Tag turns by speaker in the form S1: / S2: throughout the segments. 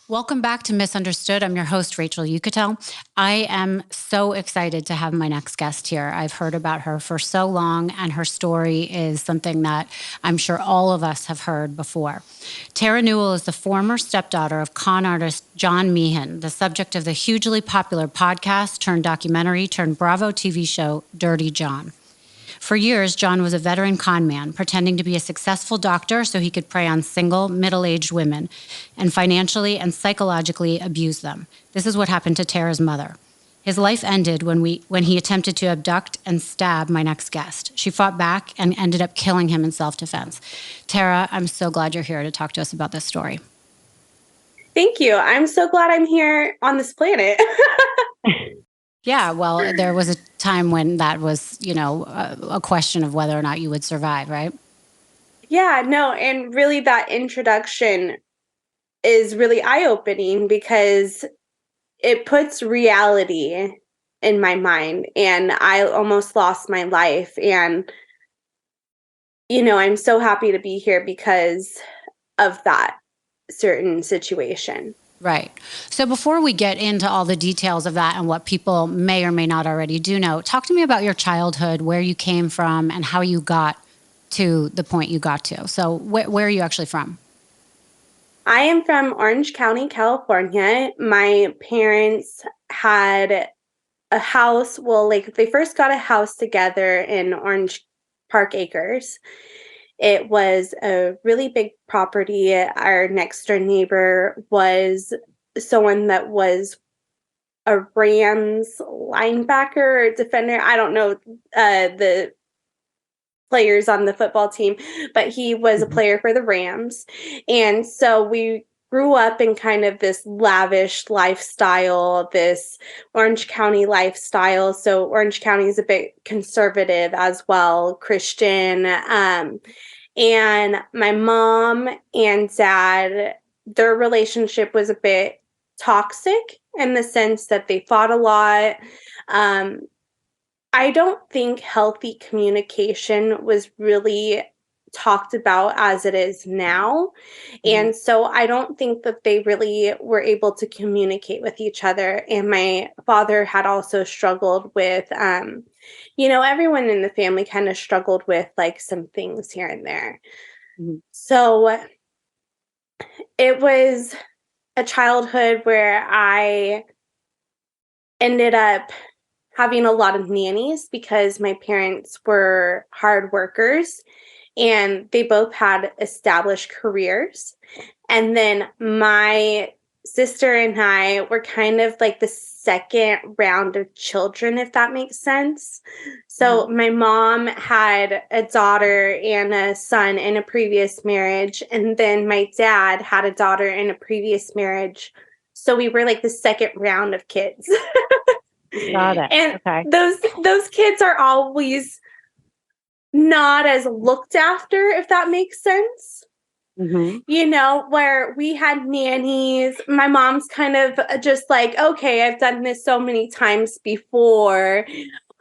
S1: Welcome back to Misunderstood. I'm your host, Rachel Uchitel. I am so excited to have my next guest here. I've heard about her for so long, and her story is something that I'm sure all of us have heard before. Debra Newell is the former stepdaughter of con artist John Meehan, the subject of the hugely popular podcast turned documentary turned Bravo TV show Dirty John. For years, John was a veteran con man, pretending to be a successful doctor so he could prey on single, middle-aged women and financially and psychologically abuse them. This is what happened to Tara's mother. His life ended when he attempted to abduct and stab my next guest. She fought back and ended up killing him in self-defense. Tara, I'm so glad you're here to talk to us about this story.
S2: Thank you. I'm so glad I'm here on this planet.
S1: Yeah, well, there was a time when that was, a question of whether or not you would survive, right?
S2: Yeah, no, and really that introduction is really eye-opening because it puts reality in my mind, and I almost lost my life. And, I'm so happy to be here because of that certain situation.
S1: Right. So before we get into all the details of that and what people may or may not already do know, talk to me about your childhood, where you came from, and how you got to the point you got to. So where are you actually from?
S2: I am from Orange County, California. My parents had a house. Well, they first got a house together in Orange Park Acres. It was a really big property. Our next door neighbor was someone that was a Rams linebacker or defender. I don't know the players on the football team, but he was a player for the Rams. And so we grew up in kind of this lavish lifestyle, this Orange County lifestyle. So Orange County is a bit conservative as well, Christian. And my mom and dad, their relationship was a bit toxic in the sense that they fought a lot. I don't think healthy communication was really talked about as it is now. And so I don't think that they really were able to communicate with each other. And my father had also struggled with, everyone in the family kind of struggled with some things here and there. Mm-hmm. So it was a childhood where I ended up having a lot of nannies because my parents were hard workers and they both had established careers. And then my sister and I were kind of like the second round of children, if that makes sense. So my mom had a daughter and a son in a previous marriage. And then my dad had a daughter in a previous marriage. So we were like the second round of kids.
S1: Got it.
S2: And
S1: okay.
S2: those kids are always not as looked after, if that makes sense. Mm-hmm. Where we had nannies, my mom's kind of just like, okay, I've done this so many times before.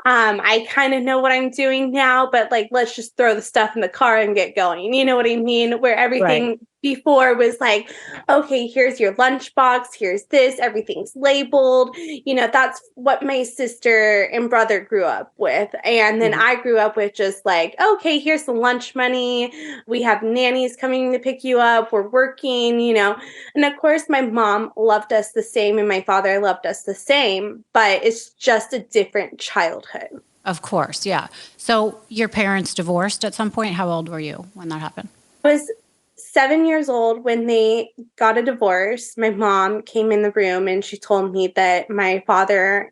S2: I kind of know what I'm doing now, but let's just throw the stuff in the car and get going. You know what I mean? Where everything before was like, okay, here's your lunchbox, here's this, everything's labeled. That's what my sister and brother grew up with. And then I grew up with just like, okay, here's the lunch money. We have nannies coming to pick you up. We're working, And of course, my mom loved us the same and my father loved us the same, but it's just a different childhood.
S1: Of course, yeah. So your parents divorced at some point? How old were you when that happened?
S2: I was 7 years old when they got a divorce. My mom came in the room and she told me that my father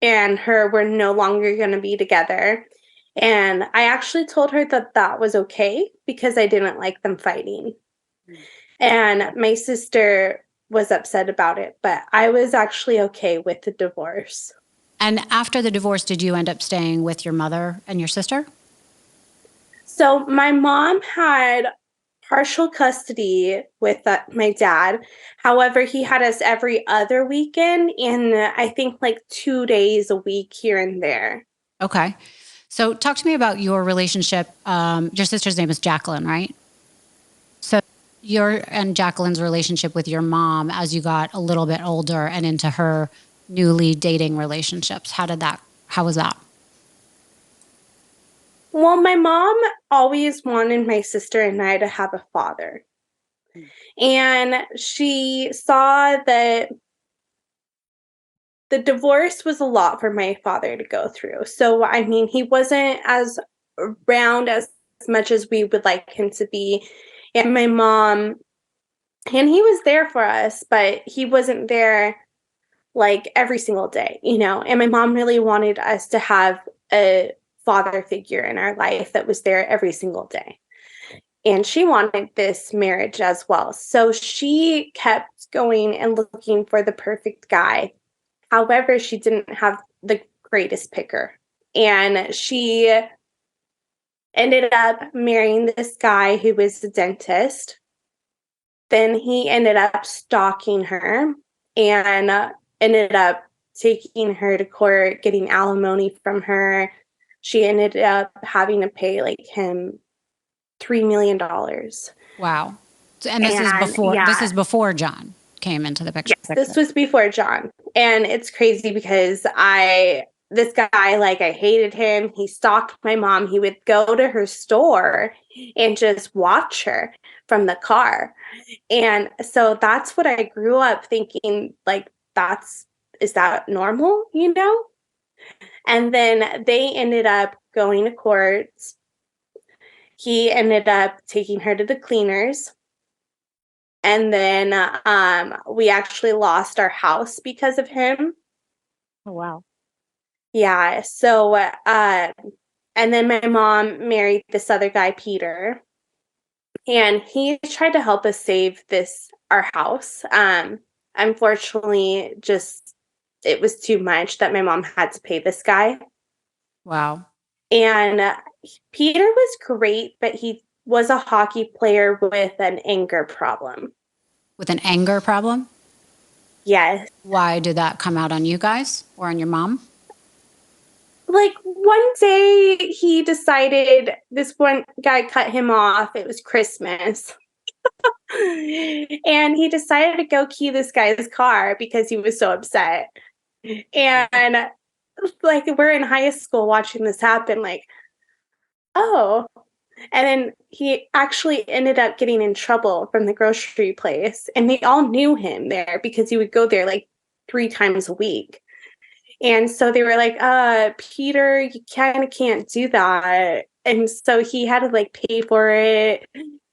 S2: and her were no longer going to be together. And I actually told her that that was okay because I didn't like them fighting. And my sister was upset about it, but I was actually okay with the divorce.
S1: And after the divorce, did you end up staying with your mother and your sister?
S2: So my mom had partial custody with my dad. However, he had us every other weekend and I think 2 days a week here and there.
S1: Okay. So talk to me about your relationship. Your sister's name is Jacqueline, right? So your and Jacqueline's relationship with your mom as you got a little bit older and into her newly dating relationships? How was that?
S2: Well, my mom always wanted my sister and I to have a father. And she saw that the divorce was a lot for my father to go through. So, I mean, he wasn't as around as much as we would like him to be. And my mom, and he was there for us, but he wasn't there like every single day, you know? And my mom really wanted us to have a father figure in our life that was there every single day. And she wanted this marriage as well. So she kept going and looking for the perfect guy. However, she didn't have the greatest picker. And she ended up marrying this guy who was a dentist. Then he ended up stalking her and ended up taking her to court, getting alimony from her. She ended up having to pay like him $3 million.
S1: Wow. And
S2: And
S1: this
S2: yeah,
S1: is before John came into the picture.
S2: yes, this was before John. And it's crazy because this guy, like, I hated him. He stalked my mom. He would go to her store and just watch her from the car. And so that's what I grew up thinking, like, is that normal, you know? And then they ended up going to court. He ended up taking her to the cleaners. And then we actually lost our house because of him.
S1: Oh, wow.
S2: Yeah. So, and then my mom married this other guy, Peter, and he tried to help us save our house. Unfortunately, just it was too much that my mom had to pay this guy.
S1: Wow.
S2: And Peter was great, but he was a hockey player with an anger problem.
S1: With an anger problem?
S2: Yes.
S1: Why did that come out on you guys or on your mom?
S2: Like one day he decided this one guy cut him off. It was Christmas. And he decided to go key this guy's car because he was so upset. And like we're in high school watching this happen, like, oh. And then he actually ended up getting in trouble from the grocery place. And they all knew him there because he would go there like 3 times a week. And so they were like, Peter, you kind of can't do that. And so he had to like pay for it.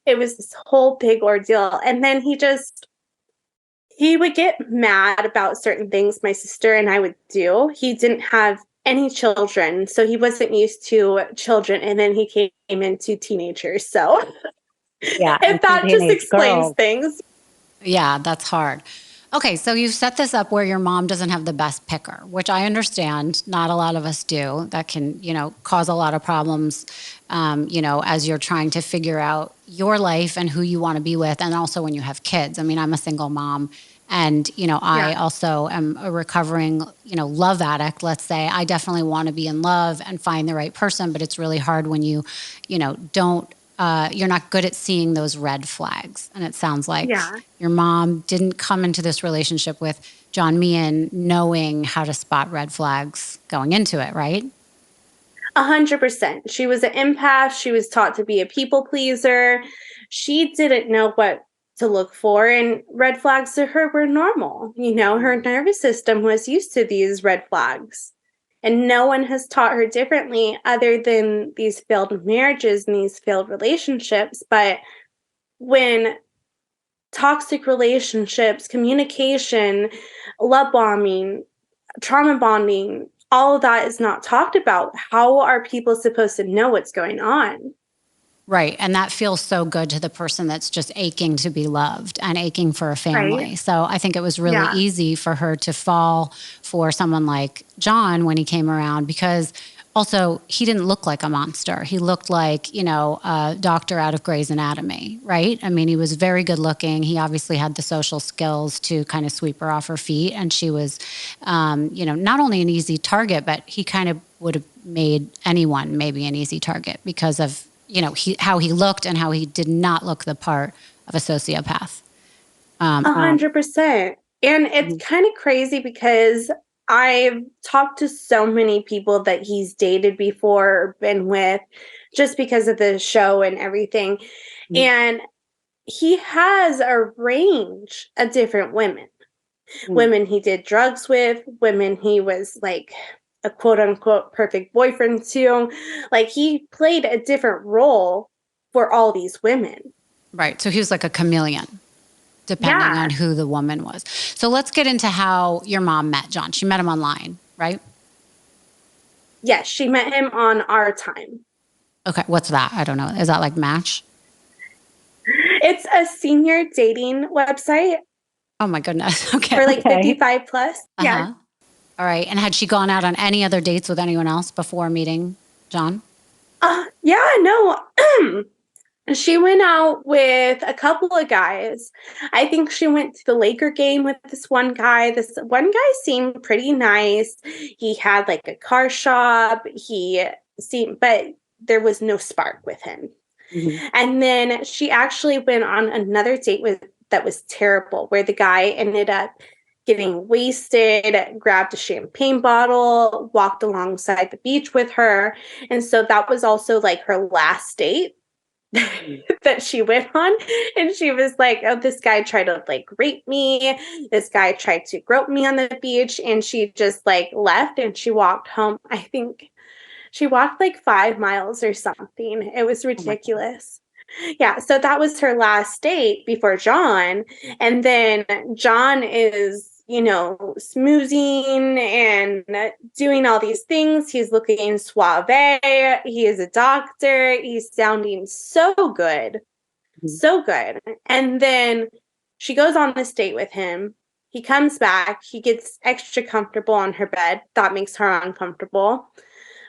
S2: It was this whole big ordeal. And then he would get mad about certain things my sister and I would do. He didn't have any children, so he wasn't used to children. And then he came into teenagers. So
S3: Yeah,
S2: if
S3: and two
S2: that just
S3: teenage
S2: explains
S3: girls.
S2: things.
S1: Yeah, that's hard. Okay, so you've set this up where your mom doesn't have the best picker, which I understand. Not a lot of us do. That can, cause a lot of problems, as you're trying to figure out your life and who you want to be with, and also when you have kids. I mean, I'm a single mom, and I
S2: Yeah.
S1: also am a recovering, love addict. Let's say I definitely want to be in love and find the right person, but it's really hard when don't you're not good at seeing those red flags. And it sounds like
S2: Yeah.
S1: your mom didn't come into this relationship with John Meehan knowing how to spot red flags going into it, right?
S2: 100%. She was an empath. She was taught to be a people pleaser. She didn't know what to look for, and red flags to her were normal. Her nervous system was used to these red flags. And no one has taught her differently other than these failed marriages and these failed relationships. But when toxic relationships, communication, love bombing, trauma bonding, all of that is not talked about. How are people supposed to know what's going on?
S1: Right. And that feels so good to the person that's just aching to be loved and aching for a
S2: Right?
S1: family. So I think it was really
S2: Yeah.
S1: easy for her to fall for someone like John when he came around, because also he didn't look like a monster. He looked like, a doctor out of Grey's Anatomy, right? I mean, he was very good looking. He obviously had the social skills to kind of sweep her off her feet. And she was, not only an easy target, but he kind of would have made anyone maybe an easy target because of how he looked and how he did not look the part of a sociopath.
S2: 100%. And it's kind of crazy because I've talked to so many people that he's dated before or been with just because of the show and everything. And he has a range of different women. Women he did drugs with, women he was like a quote unquote perfect boyfriend to. Like he played a different role for all these women.
S1: Right. So he was like a chameleon, depending on who the woman was. So let's get into how your mom met John. She met him online, right?
S2: Yes, she met him on Our Time.
S1: Okay. What's that? I don't know. Is that like Match?
S2: It's a senior dating website.
S1: Oh my goodness. Okay.
S2: For like 55 plus. Yeah.
S1: All right. And had she gone out on any other dates with anyone else before meeting John?
S2: Yeah, no. She went out with a couple of guys. I think she went to the Laker game with this one guy. This one guy seemed pretty nice. He had like a car shop. But there was no spark with him. And then she actually went on another date that was terrible, where the guy ended up getting wasted, grabbed a champagne bottle, walked alongside the beach with her. And so that was also like her last date that she went on. And she was like, oh, this guy tried to like rape me. This guy tried to grope me on the beach. And she just like left and she walked home. I think she walked like 5 miles or something. It was ridiculous. Yeah, so that was her last date before John. And then John is, smoozing and doing all these things. He's looking suave. He is a doctor. He's sounding so good. So good. And then she goes on this date with him. He comes back. He gets extra comfortable on her bed. That makes her uncomfortable.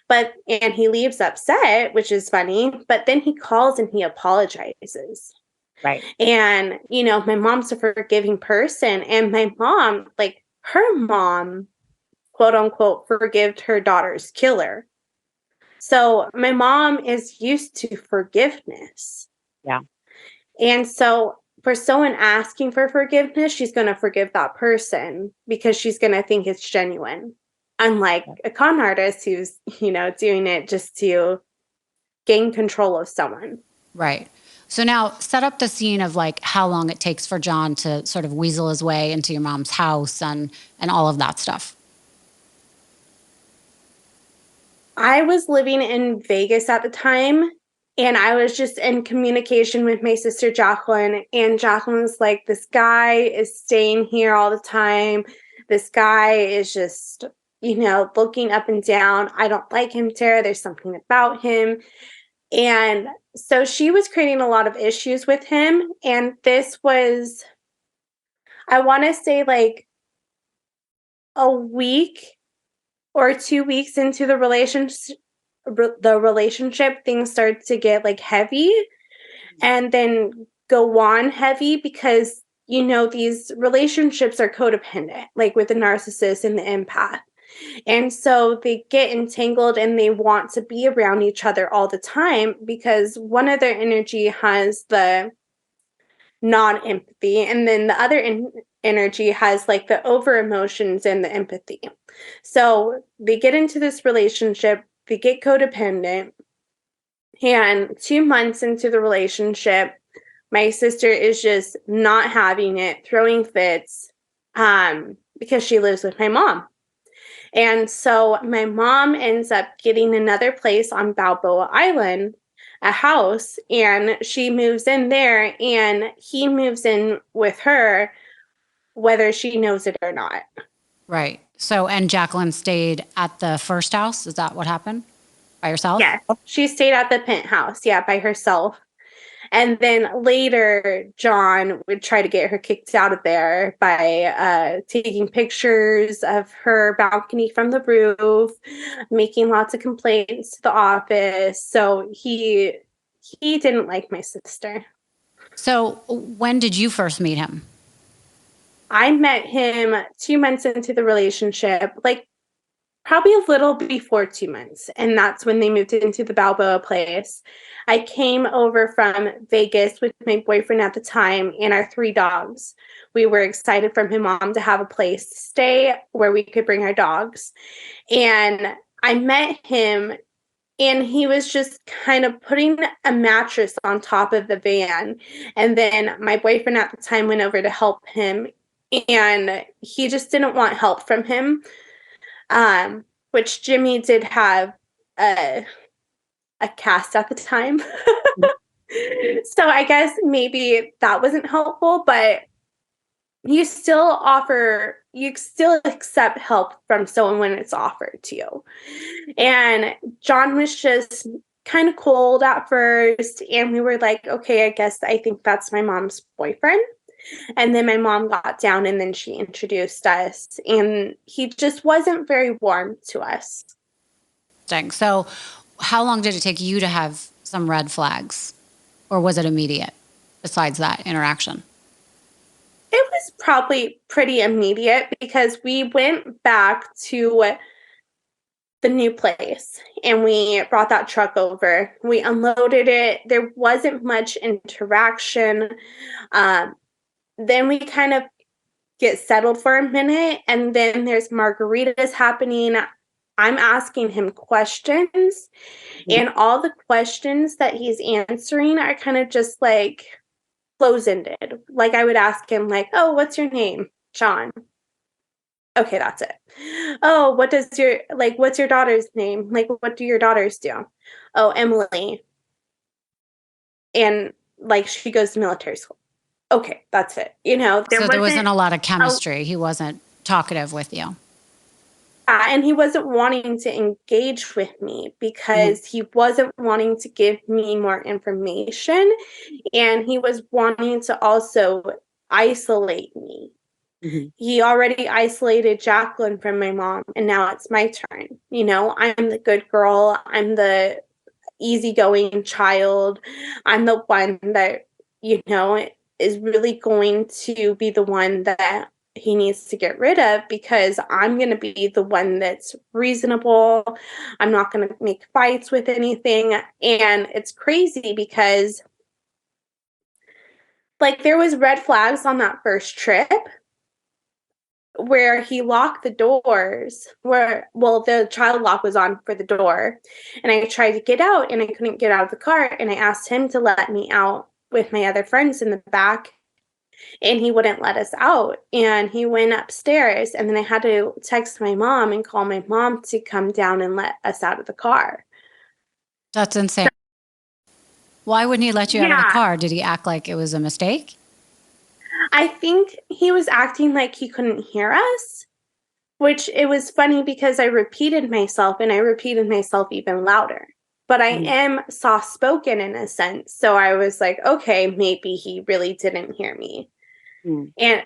S2: And he leaves upset, which is funny, but then he calls and he apologizes.
S3: Right.
S2: And, my mom's a forgiving person. And my mom, like her mom, quote unquote, forgived her daughter's killer. So my mom is used to forgiveness.
S3: Yeah.
S2: And so for someone asking for forgiveness, she's going to forgive that person because she's going to think it's genuine. Unlike a con artist who's, doing it just to gain control of someone.
S1: Right. So now set up the scene of like how long it takes for John to sort of weasel his way into your mom's house and all of that stuff.
S2: I was living in Vegas at the time, and I was just in communication with my sister Jacqueline, and Jacqueline was like, this guy is staying here all the time. This guy is just, looking up and down. I don't like him, Terra. There's something about him. And so she was creating a lot of issues with him. And this was, I want to say like a week or 2 weeks into the relationship, things started to get like heavy and then go on heavy because, these relationships are codependent, like with the narcissist and the empath. And so they get entangled and they want to be around each other all the time because one of their energy has the non-empathy and then the other energy has like the over emotions and the empathy. So they get into this relationship, they get codependent, and 2 months into the relationship, my sister is just not having it, throwing fits, because she lives with my mom. And so my mom ends up getting another place on Balboa Island, a house, and she moves in there and he moves in with her, whether she knows it or not.
S1: Right. So, and Jacqueline stayed at the first house. Is that what happened? By herself?
S2: Yeah. She stayed at the penthouse, by herself. And then later, John would try to get her kicked out of there by taking pictures of her balcony from the roof, making lots of complaints to the office. So he didn't like my sister.
S1: So when did you first meet him?
S2: I met him 2 months into the relationship, like probably a little before 2 months. And that's when they moved into the Balboa place. I came over from Vegas with my boyfriend at the time and our 3 dogs. We were excited for my mom to have a place to stay where we could bring our dogs. And I met him, and he was just kind of putting a mattress on top of the van. And then my boyfriend at the time went over to help him, and he just didn't want help from him. Which Jimmy did have a cast at the time. So I guess maybe that wasn't helpful, but you still accept help from someone when it's offered to you. And John was just kind of cold at first, and we were like, okay, I think that's my mom's boyfriend. And then my mom got down, and then she introduced us, and he just wasn't very warm to us.
S1: So how long did it take you to have some red flags, or was it immediate besides that interaction?
S2: It was probably pretty immediate because we went back to the new place and we brought that truck over. We unloaded it. There wasn't much interaction. Then we kind of get settled for a minute, and then there's margaritas happening. I'm asking him questions, and all the questions that he's answering are kind of just like close-ended. Like I would ask him like, "Oh, what's your name?" "John." "Okay, that's it." "Oh, what's your daughter's name? Like, what do your daughters do?" "Oh, Emily. And like she goes to military school." "Okay, that's it."
S1: There wasn't a lot of chemistry. He wasn't talkative with you.
S2: And he wasn't wanting to engage with me because he wasn't wanting to give me more information, and he was wanting to also isolate me. He already isolated Jacqueline from my mom, and now it's my turn. I'm the good girl. I'm the easygoing child. I'm the one that, is really going to be the one that he needs to get rid of, because I'm going to be the one that's reasonable. I'm not going to make fights with anything. And it's crazy because like there was red flags on that first trip where he locked the doors, the child lock was on for the door, and I tried to get out and I couldn't get out of the car, and I asked him to let me out with my other friends in the back, and he wouldn't let us out, and he went upstairs, and then I had to text my mom and call my mom to come down and let us out of the car.
S1: That's insane. Why wouldn't he let you out of the car? Did he act like it was a mistake?
S2: I think he was acting like he couldn't hear us, which it was funny because I repeated myself, and I repeated myself even louder. But I am soft-spoken in a sense, so I was like, okay, maybe he really didn't hear me.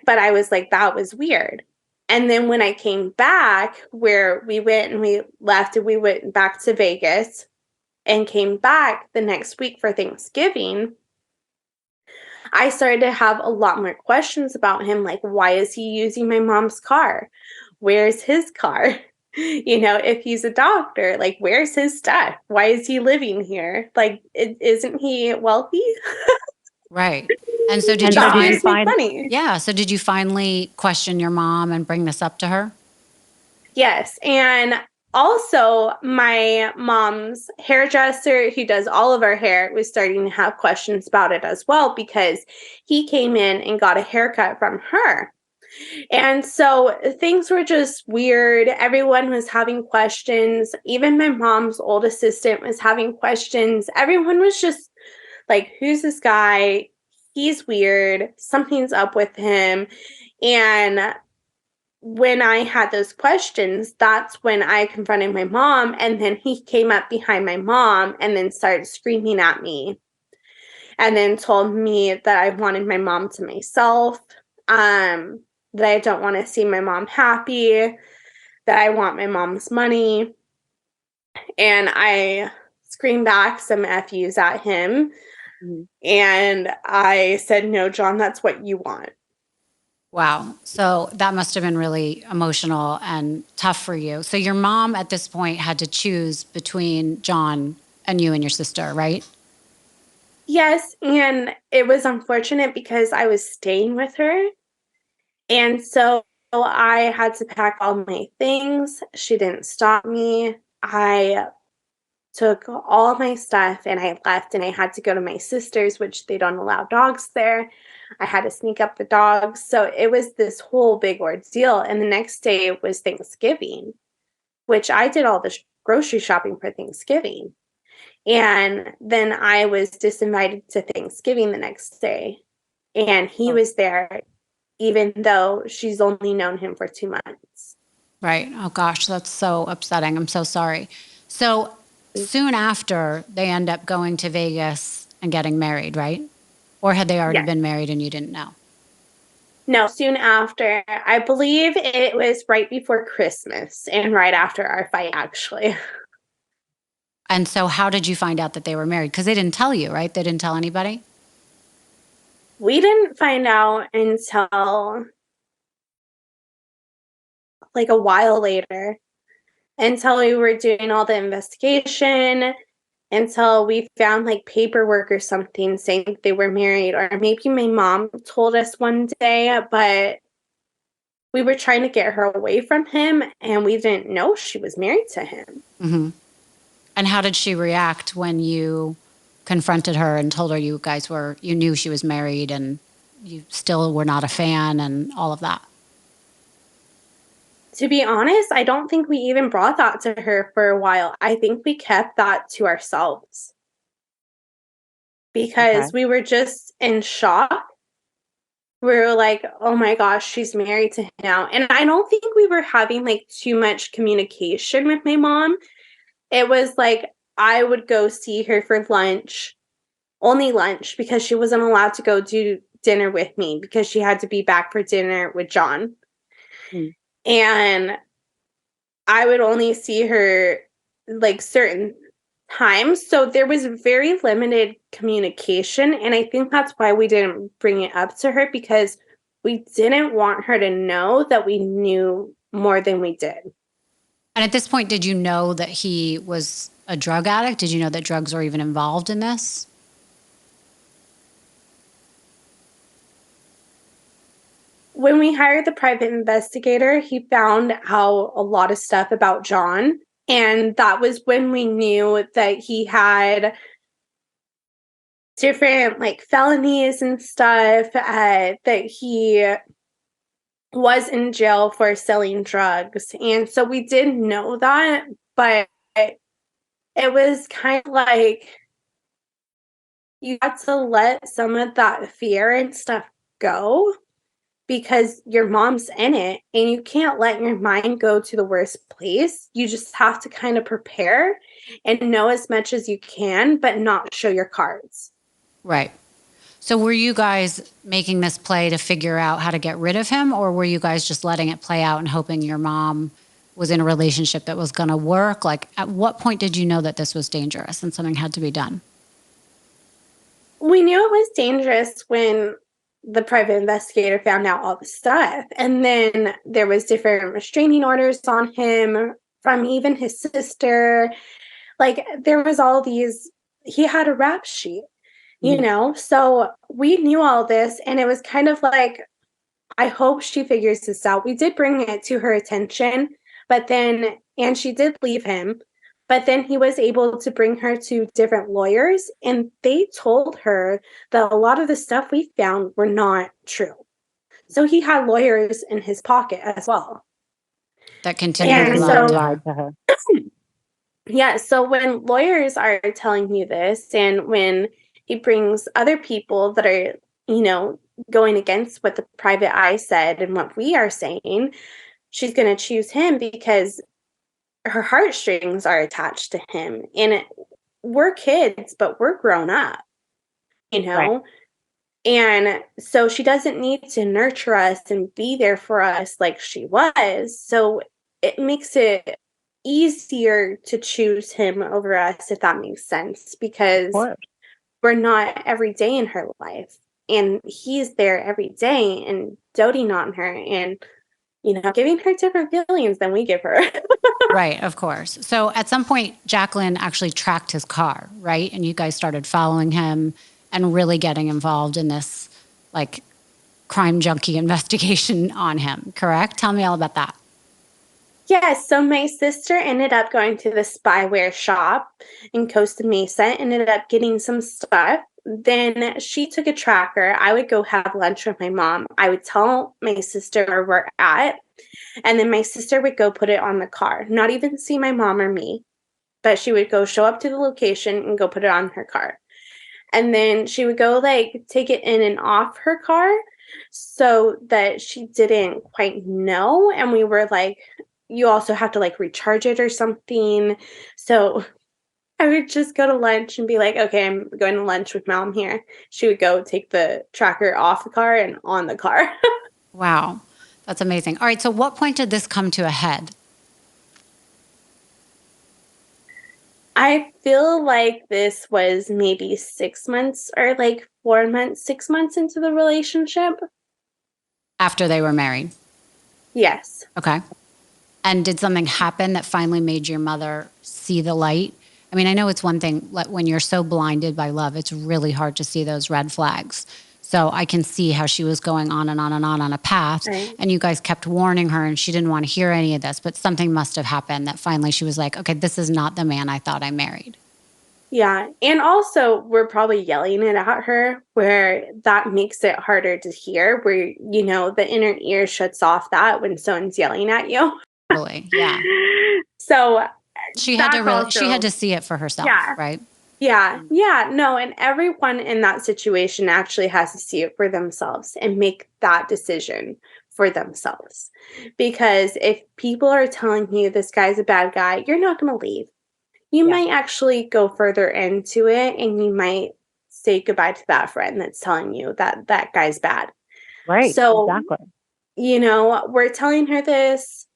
S2: But I was like, that was weird. And then when I came back, where we went and we left, and we went back to Vegas and came back the next week for Thanksgiving, I started to have a lot more questions about him, like, why is he using my mom's car? Where's his car? If he's a doctor, like, where's his stuff? Why is he living here? Like, isn't he wealthy?
S1: Right. And so did so did you finally question your mom and bring this up to her?
S2: Yes. And also, my mom's hairdresser, who does all of our hair, was starting to have questions about it as well, because he came in and got a haircut from her. And so things were just weird. Everyone was having questions. Even my mom's old assistant was having questions. Everyone was just like, who's this guy? He's weird. Something's up with him. And when I had those questions, that's when I confronted my mom, and then he came up behind my mom and then started screaming at me, and then told me that I wanted my mom to myself, that I don't want to see my mom happy, that I want my mom's money. And I screamed back some FUs at him. And I said, "No, John, that's what you want."
S1: Wow. So that must have been really emotional and tough for you. So your mom at this point had to choose between John and you and your sister, right?
S2: Yes, and it was unfortunate because I was staying with her, and so I had to pack all my things. She didn't stop me. I took all my stuff and I left, and I had to go to my sister's, which they don't allow dogs there. I had to sneak up the dogs. So it was this whole big ordeal. And the next day was Thanksgiving, which I did all the grocery shopping for Thanksgiving. And then I was disinvited to Thanksgiving the next day. And he
S1: Oh.
S2: was there, even though she's only known him for 2 months.
S1: Right. Oh gosh, that's so upsetting. I'm so sorry. So soon after, they end up going to Vegas and getting married, right? Or had they already
S2: Yes.
S1: been married and you didn't know?
S2: No, soon after. I believe it was right before Christmas and right after our fight, actually.
S1: And so how did you find out that they were married? Because they didn't tell you, right? They didn't tell anybody?
S2: We didn't find out until like a while later, until we were doing all the investigation, until we found like paperwork or something saying they were married, or maybe my mom told us one day, but we were trying to get her away from him and we didn't know she was married to him.
S1: Mm-hmm. And how did she react when you confronted her and told her you knew she was married and you still were not a fan and all of that?
S2: To be honest, I don't think we even brought that to her for a while. I think we kept that to ourselves
S3: Okay.
S2: because we were just in shock. We were like, "Oh my gosh, she's married to him now." And I don't think we were having like too much communication with my mom. It was like I would go see her for lunch, only lunch, because she wasn't allowed to go do dinner with me because she had to be back for dinner with John.
S3: Mm.
S2: And I would only see her like certain times. So there was very limited communication. And I think that's why we didn't bring it up to her, because we didn't want her to know that we knew more than we did.
S1: And at this point, did you know that he was a drug addict? Did you know that drugs were even involved in this?
S2: When we hired the private investigator, he found out a lot of stuff about John. And that was when we knew that he had different like felonies and stuff, that he was in jail for selling drugs. And so we did know that, but it was kind of like you had to let some of that fear and stuff go because your mom's in it and you can't let your mind go to the worst place. You just have to kind of prepare and know as much as you can, but not show your cards.
S1: Right. So were you guys making this play to figure out how to get rid of him, or were you guys just letting it play out and hoping your mom was in a relationship that was going to work? Like, at what point did you know that this was dangerous and something had to be done?
S2: We knew it was dangerous when the private investigator found out all the stuff. And then there was different restraining orders on him from even his sister. Like there was all these, he had a rap sheet, you
S3: Mhm.
S2: know? So we knew all this and it was kind of like, I hope she figures this out. We did bring it to her attention, but then, and she did leave him, but then he was able to bring her to different lawyers, and they told her that a lot of the stuff we found were not true. So he had lawyers in his pocket as well.
S1: That
S3: And
S1: continually
S2: And
S3: they
S1: lied to
S2: so,
S3: lied
S1: her.
S3: to her.
S2: yeah, so when lawyers are telling you this, and when he brings other people that are, you know, going against what the private eye said and what we are saying, she's going to choose him because her heartstrings are attached to him. And we're kids, but we're grown up, you
S3: Right.
S2: know? And so she doesn't need to nurture us and be there for us like she was. So it makes it easier to choose him over us, if that makes sense,
S3: Of
S2: because
S3: course.
S2: we're not every day in her life. and he's there every day and doting on her and, giving her different feelings than we give her.
S1: Right, of course. So at some point, Jacqueline actually tracked his car, right? And you guys started following him and really getting involved in this like crime junkie investigation on him, correct? Tell me all about that.
S2: Yes, so my sister ended up going to the spyware shop in Costa Mesa, ended up getting some stuff. Then she took a tracker. I would go have lunch with my mom. I would tell my sister where we're at, and then my sister would go put it on the car, not even see my mom or me, but she would go show up to the location and go put it on her car. And then she would go like take it in and off her car so that she didn't quite know. And we were like, you also have to like recharge it or something. So I would just go to lunch and be like, okay, I'm going to lunch with mom here. She would go take the tracker off the car and on the car.
S1: Wow, that's amazing. All right, so what point did this come to a head?
S2: I feel like this was maybe 6 months or like 4 months, 6 months into the relationship.
S1: After they were married?
S2: Yes.
S1: Okay. And did something happen that finally made your mother see the light? I mean, I know it's one thing when you're so blinded by love, it's really hard to see those red flags. So I can see how she was going on and on and on a path,
S2: Right.
S1: and you guys kept warning her and she didn't want to hear any of this, but something must have happened that finally she was like, okay, this is not the man I thought I married.
S2: Yeah. And also, we're probably yelling it at her where that makes it harder to hear, where, the inner ear shuts off that when someone's yelling at you.
S1: Totally. Yeah.
S2: So that's
S1: She had
S2: also,
S1: to see it for herself,
S2: yeah.
S1: right?
S2: Yeah. Yeah. No. And everyone in that situation actually has to see it for themselves and make that decision for themselves. Because if people are telling you this guy's a bad guy, you're not going to leave. You
S1: Yeah.
S2: might actually go further into it and you might say goodbye to that friend that's telling you that that guy's bad.
S3: Right.
S2: So,
S3: Exactly.
S2: we're telling her this.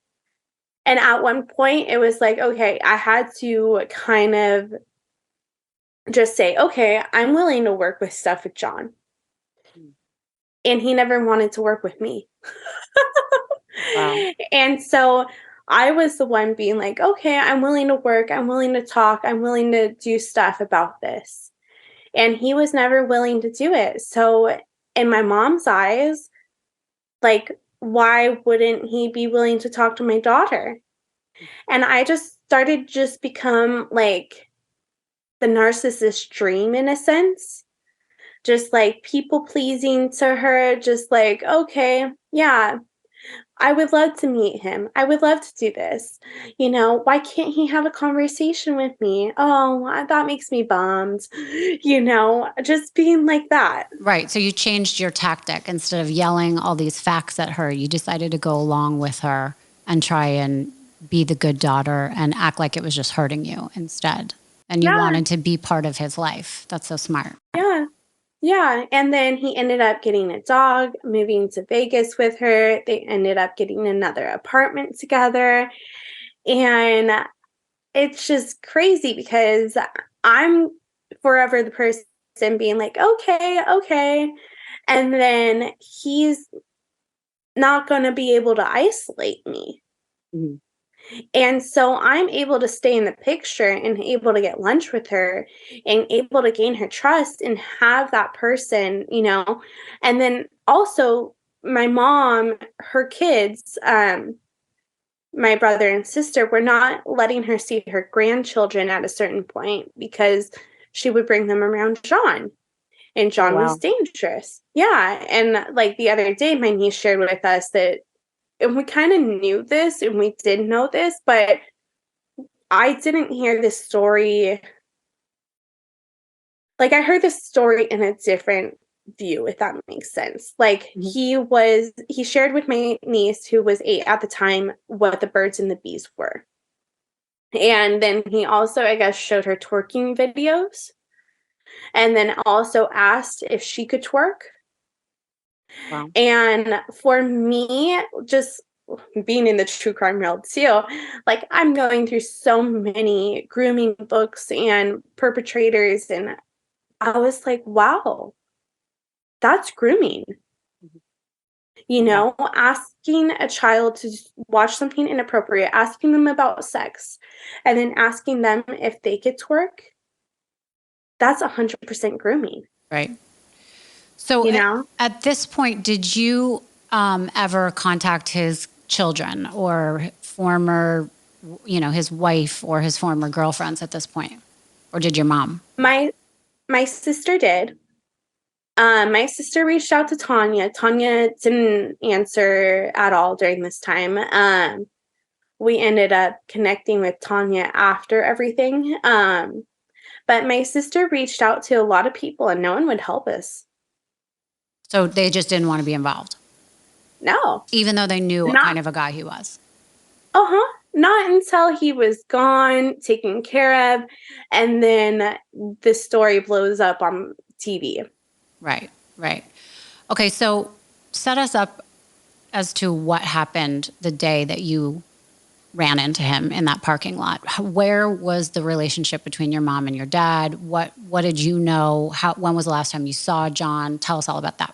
S2: And at one point, it was like, okay, I had to kind of just say, okay, I'm willing to work with stuff with John. And he never wanted to work with me.
S3: Wow.
S2: And so I was the one being like, okay, I'm willing to work. I'm willing to talk. I'm willing to do stuff about this. And he was never willing to do it. So in my mom's eyes, like, why wouldn't he be willing to talk to my daughter? And I just started just become like the narcissist dream in a sense. Just like people pleasing to her, just like, okay, yeah, I would love to meet him. I would love to do this. Why can't he have a conversation with me? Oh, that makes me bummed. Just being like that.
S1: Right. So you changed your tactic. Instead of yelling all these facts at her, you decided to go along with her and try and be the good daughter and act like it was just hurting you instead. And you
S2: Yeah,
S1: wanted to be part of his life. That's so smart.
S2: yeah, yeah. And then he ended up getting a dog, moving to Vegas with her. They ended up getting another apartment together. And it's just crazy because I'm forever the person being like, okay, okay. And then he's not going to be able to isolate me.
S3: Mhm.
S2: And so I'm able to stay in the picture and able to get lunch with her and able to gain her trust and have that person. And then also my mom, her kids, my brother and sister were not letting her see her grandchildren at a certain point because she would bring them around John. And
S3: Oh,
S2: John was
S3: wow.
S2: dangerous. Yeah. And like the other day, my niece shared with us that, and we kind of knew this and we did know this, but I didn't hear this story. Like I heard this story in a different view, if that makes sense. Like
S3: Mhm.
S2: he shared with my niece, who was 8 at the time, what the birds and the bees were. And then he also, I guess, showed her twerking videos and then also asked if she could twerk.
S3: Wow.
S2: And for me, just being in the true crime world too, like I'm going through so many grooming books and perpetrators, and I was like, wow, That's grooming.
S3: Mhm.
S2: You know, asking a child to watch something inappropriate, asking them about sex, and then asking them if they get twerk, that's 100% grooming,
S1: Right. So
S2: you know?
S1: at this point, did you ever contact his children or former, his wife or his former girlfriends at this point? Or did your mom?
S2: My sister did. My sister reached out to Tanya. Tanya didn't answer at all during this time. We ended up connecting with Tanya after everything. But my sister reached out to a lot of people and no one would help us.
S1: So they just didn't want to be involved,
S2: No,
S1: even though they knew what
S2: not,
S1: kind of a guy he was.
S2: not until he was gone, taken care of, and then the story blows up on TV.
S1: Right, right. Okay, so set us up as to what happened the day that you ran into him in that parking lot. Where was the relationship between your mom and your dad? What did you know? When was the last time you saw John? Tell us all about that.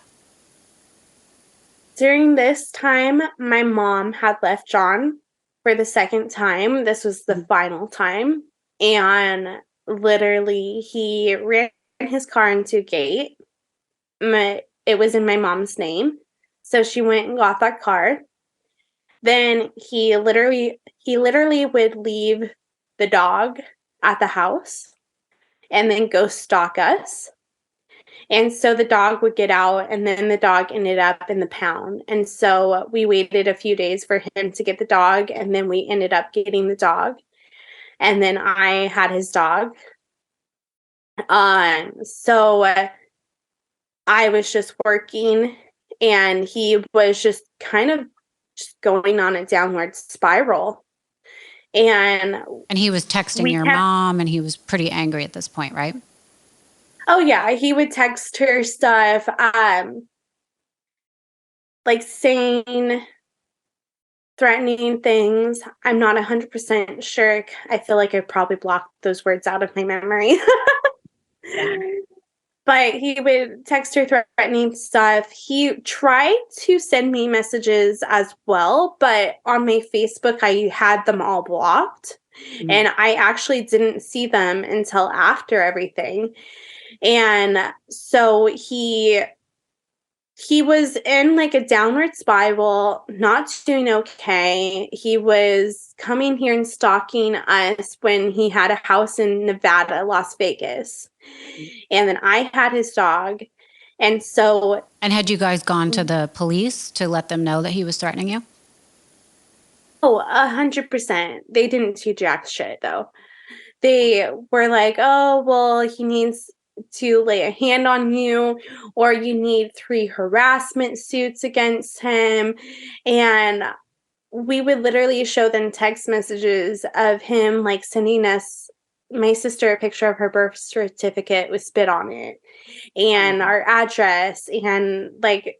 S2: During this time, my mom had left John for the second time. This was the final time. And literally, he ran his car into a gate. It was in my mom's name. So she went and got that car. Then he literally would leave the dog at the house and then go stalk us. And so the dog would get out, and then the dog ended up in the pound. And so we waited a few days for him to get the dog, and then we ended up getting the dog. And then I had his dog. So I was just working, and he was just kind of just going on a downward spiral. And
S1: And he was texting
S2: we
S1: your
S2: kept,
S1: mom, and he was pretty angry at this point, right?
S2: oh yeah, he would text her stuff, like saying threatening things. I'm not 100% sure. I feel like I probably blocked those words out of my memory. But he would text her threatening stuff. He tried to send me messages as well, but on my Facebook, I had them all blocked. And I actually didn't see them until after everything. And so he was in like a downward spiral, not doing okay. He was coming here and stalking us when he had a house in Nevada, Las Vegas. And then I had his dog. And so,
S1: And had you guys gone to the police to let them know that he was threatening you?
S2: 100%. They didn't do jack shit though. They were like, oh, well, he needs to lay a hand on you, or you need 3 harassment suits against him. And we would literally show them text messages of him like sending us, my sister, a picture of her birth certificate with spit on it and our address. And like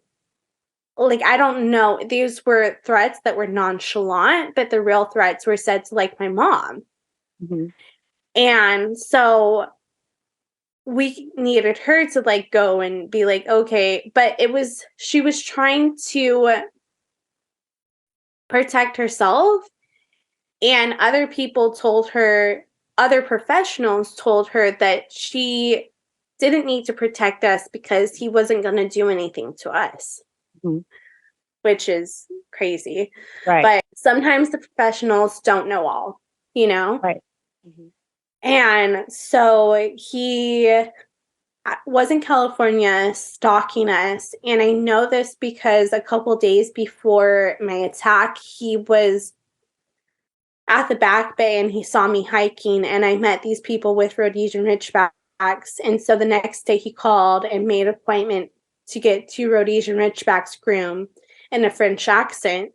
S2: I don't know, these were threats that were nonchalant, but the real threats were said to like my mom.
S3: Mm-hmm.
S2: And so we needed her to like go and be like, okay, but she was trying to protect herself, and other professionals told her that she didn't need to protect us because he wasn't going to do anything to us,
S3: Mm-hmm.
S2: which is crazy.
S3: Right.
S2: But sometimes the professionals don't know all, you know?
S3: Right. Mm-hmm.
S2: And so he was in California stalking us. And I know this because a couple days before my attack, he was at the back bay and he saw me hiking, and I met these people with Rhodesian Ridgebacks. And so the next day he called and made an appointment to get 2 Rhodesian Ridgebacks groomed in a French accent.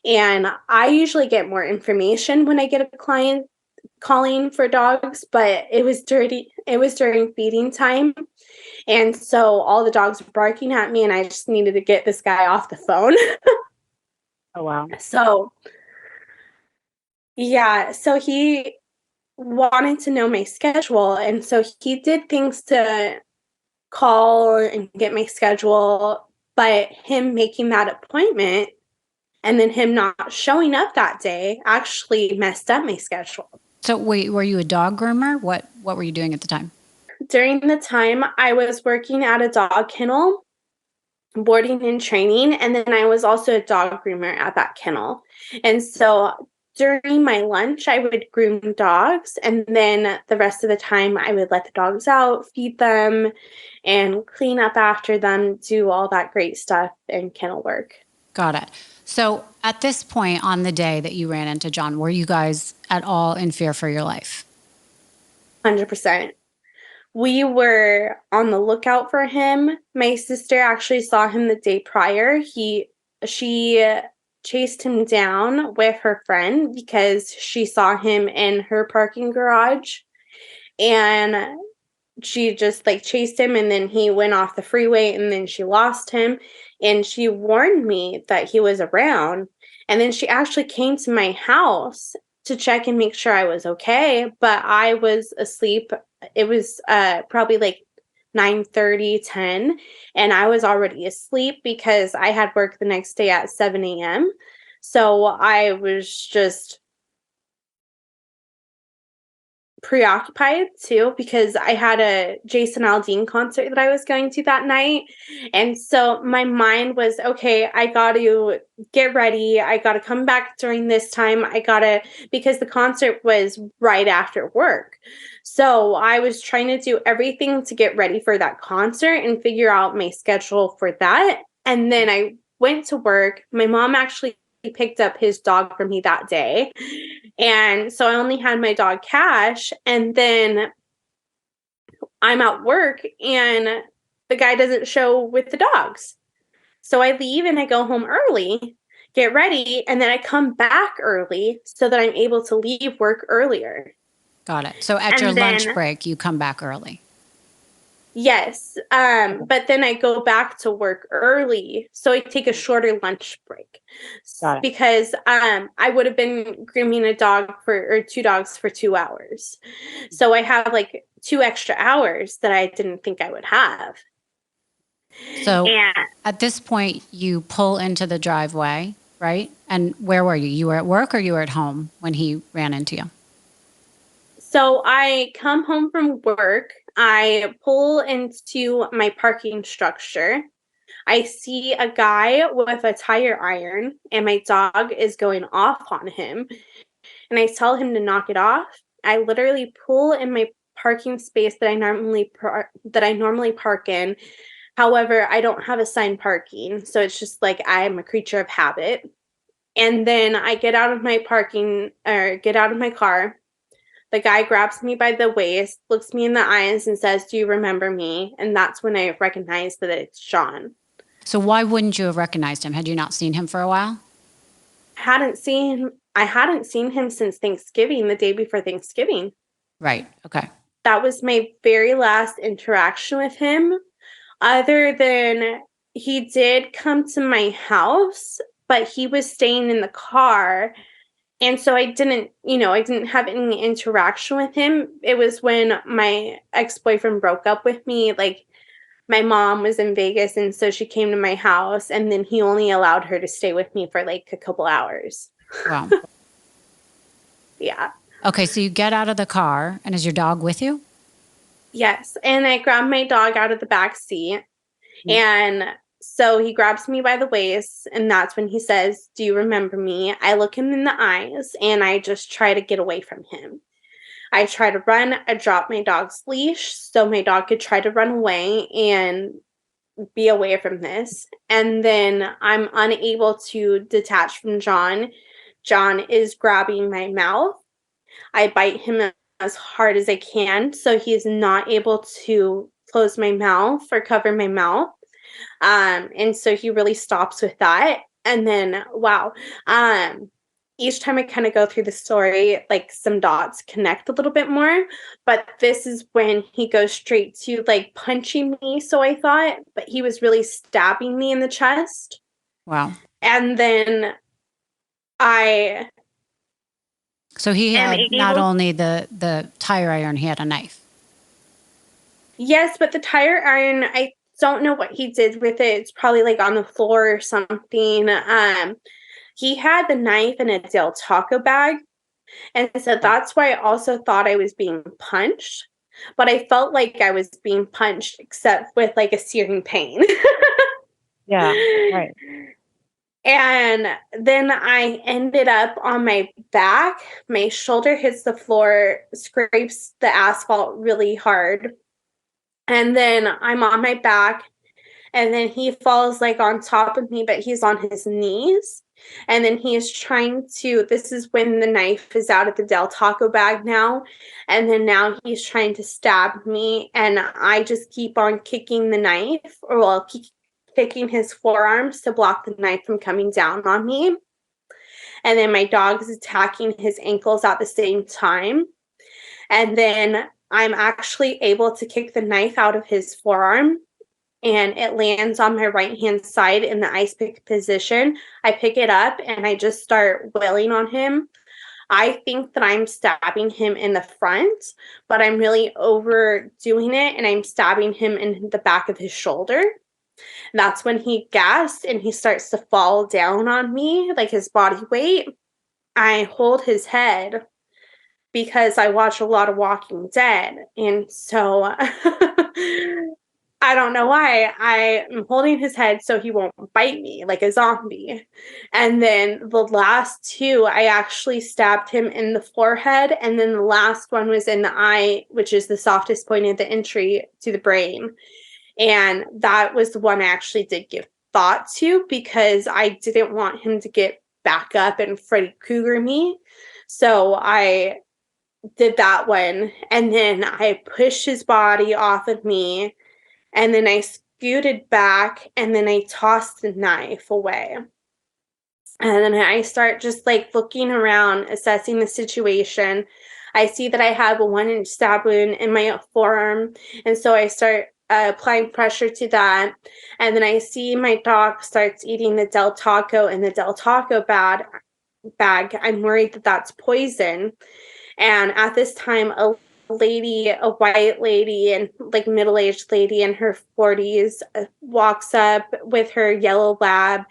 S2: And I usually get more information when I get a client calling for dogs, but it was during feeding time. And so all the dogs were barking at me, and I just needed to get this guy off the phone.
S3: Oh, wow.
S2: So, yeah, so he wanted to know my schedule. And so he did things to call and get my schedule, but him making that appointment and then him not showing up that day actually messed up my schedule.
S1: So wait, were you a dog groomer? What were you doing at the time?
S2: During the time I was working at a dog kennel, boarding and training, and then I was also a dog groomer at that kennel. And so during my lunch, I would groom dogs, and then the rest of the time I would let the dogs out, feed them, and clean up after them, do all that great stuff in kennel work.
S1: Got it. So at this point on the day that you ran into John, were you guys at all in fear for your life?
S2: 100%. We were on the lookout for him. My sister actually saw him the day prior. She chased him down with her friend because she saw him in her parking garage, and she just like chased him, and then he went off the freeway, and then she lost him, and she warned me that he was around, and then she actually came to my house to check and make sure I was okay, but I was asleep. It was probably like 9:30, 10, and I was already asleep because I had work the next day at 7 a.m. So I was just preoccupied too because I had a Jason Aldean concert that I was going to that night. And so my mind was, okay, I got to get ready. I got to come back during this time. Because the concert was right after work. So I was trying to do everything to get ready for that concert and figure out my schedule for that. And then I went to work. My mom actually picked up his dog for me that day. And so I only had my dog Cash, and then I'm at work and the guy doesn't show with the dogs. So I leave and I go home early, get ready, and then I come back early so that I'm able to leave work earlier.
S1: Got it. So at your lunch break, you come back early.
S2: Yes. But then I go back to work early. So I take a shorter lunch break because I would have been grooming two dogs for 2 hours. So I have like 2 extra hours that I didn't think I would have.
S1: So at this point, you pull into the driveway, right? And where were you? You were at work or you were at home when he ran into you?
S2: So I come home from work. I pull into my parking structure. I see a guy with a tire iron, and my dog is going off on him. And I tell him to knock it off. I literally pull in my parking space that I normally park in. However, I don't have assigned parking, so it's just like I'm a creature of habit. And then I get out of my car. The guy grabs me by the waist, looks me in the eyes, and says, "Do you remember me?" And that's when I recognize that it's John.
S1: So why wouldn't you have recognized him? Had you not seen him for a while?
S2: I hadn't seen him since Thanksgiving, the day before Thanksgiving.
S1: Right. Okay.
S2: That was my very last interaction with him, other than he did come to my house, but he was staying in the car. And so I didn't have any interaction with him. It was when my ex-boyfriend broke up with me. Like, my mom was in Vegas, and so she came to my house, and then he only allowed her to stay with me for like a couple hours.
S1: Wow.
S2: Yeah.
S1: Okay, so you get out of the car, and is your dog with you?
S2: Yes. And I grabbed my dog out of the back seat. And so he grabs me by the waist, and that's when he says, "Do you remember me?" I look him in the eyes, and I just try to get away from him. I try to run. I drop my dog's leash so my dog could try to run away and be away from this. And then I'm unable to detach from John. John is grabbing my mouth. I bite him as hard as I can so he is not able to close my mouth or cover my mouth. And so he really stops with that. And then, wow. Each time I kind of go through the story, like some dots connect a little bit more. But this is when he goes straight to like punching me, so I thought, but he was really stabbing me in the chest.
S1: Wow.
S2: And then
S1: So he had not only the tire iron, he had a knife.
S2: Yes, but the tire iron, I don't know what he did with it. It's probably like on the floor or something. He had the knife in a Del Taco bag. And so that's why I also thought I was being punched. But I felt like I was being punched, except with like a searing pain.
S3: Yeah, right.
S2: And then I ended up on my back. My shoulder hits the floor, scrapes the asphalt really hard. And then I'm on my back. And then he falls like on top of me, but he's on his knees. And then he is trying to, this is when the knife is out of the Del Taco bag now. And then now he's trying to stab me. And I just keep on kicking the knife, or well, kicking his forearms to block the knife from coming down on me. And then my dog is attacking his ankles at the same time. And then I'm actually able to kick the knife out of his forearm, and it lands on my right hand side in the ice pick position. I pick it up and I just start wailing on him. I think that I'm stabbing him in the front, but I'm really overdoing it, and I'm stabbing him in the back of his shoulder. That's when he gasps and he starts to fall down on me, like his body weight. I hold his head because I watch a lot of Walking Dead. And so I don't know why I am holding his head so he won't bite me like a zombie. And then the last two, I actually stabbed him in the forehead. And then the last one was in the eye, which is the softest point of the entry to the brain. And that was the one I actually did give thought to, because I didn't want him to get back up and Freddy Krueger me. So I did that one. And then I pushed his body off of me. And then I scooted back, and then I tossed the knife away. And then I start just like looking around, assessing the situation. I see that I have a 1-inch stab wound in my forearm. And so I start applying pressure to that. And then I see my dog starts eating the Del Taco in the Del Taco bag. I'm worried that that's poison. And at this time, a white lady, and like middle-aged lady in her 40s, walks up with her yellow lab,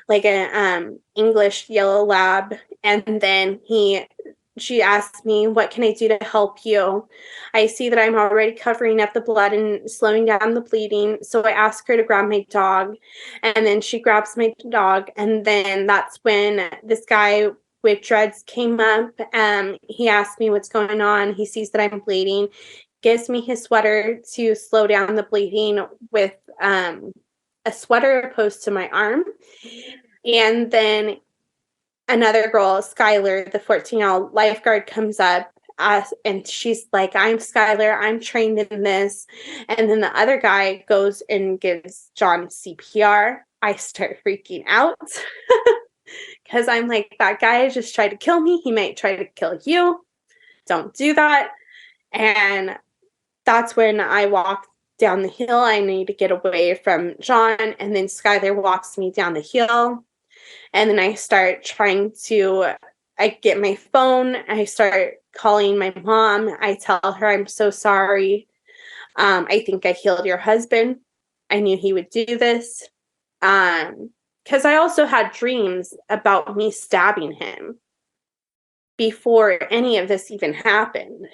S2: like a English yellow lab. And then she asks me, what can I do to help you? I see that I'm already covering up the blood and slowing down the bleeding. So I ask her to grab my dog, and then she grabs my dog. And then that's when this guy with dreads came up. He asked me what's going on. He sees that I'm bleeding, gives me his sweater to slow down the bleeding with a sweater opposed to my arm. And then another girl, Skylar, the 14-year-old lifeguard, comes up, and she's like, I'm Skylar, I'm trained in this. And then the other guy goes and gives John CPR. I start freaking out because I'm like, that guy just tried to kill me. He might try to kill you. Don't do that. And that's when I walk down the hill. I need to get away from John. And then Skylar walks me down the hill. And then I start I get my phone. I start calling my mom. I tell her, I'm so sorry. I think I killed your husband. I knew he would do this. Because I also had dreams about me stabbing him before any of this even happened.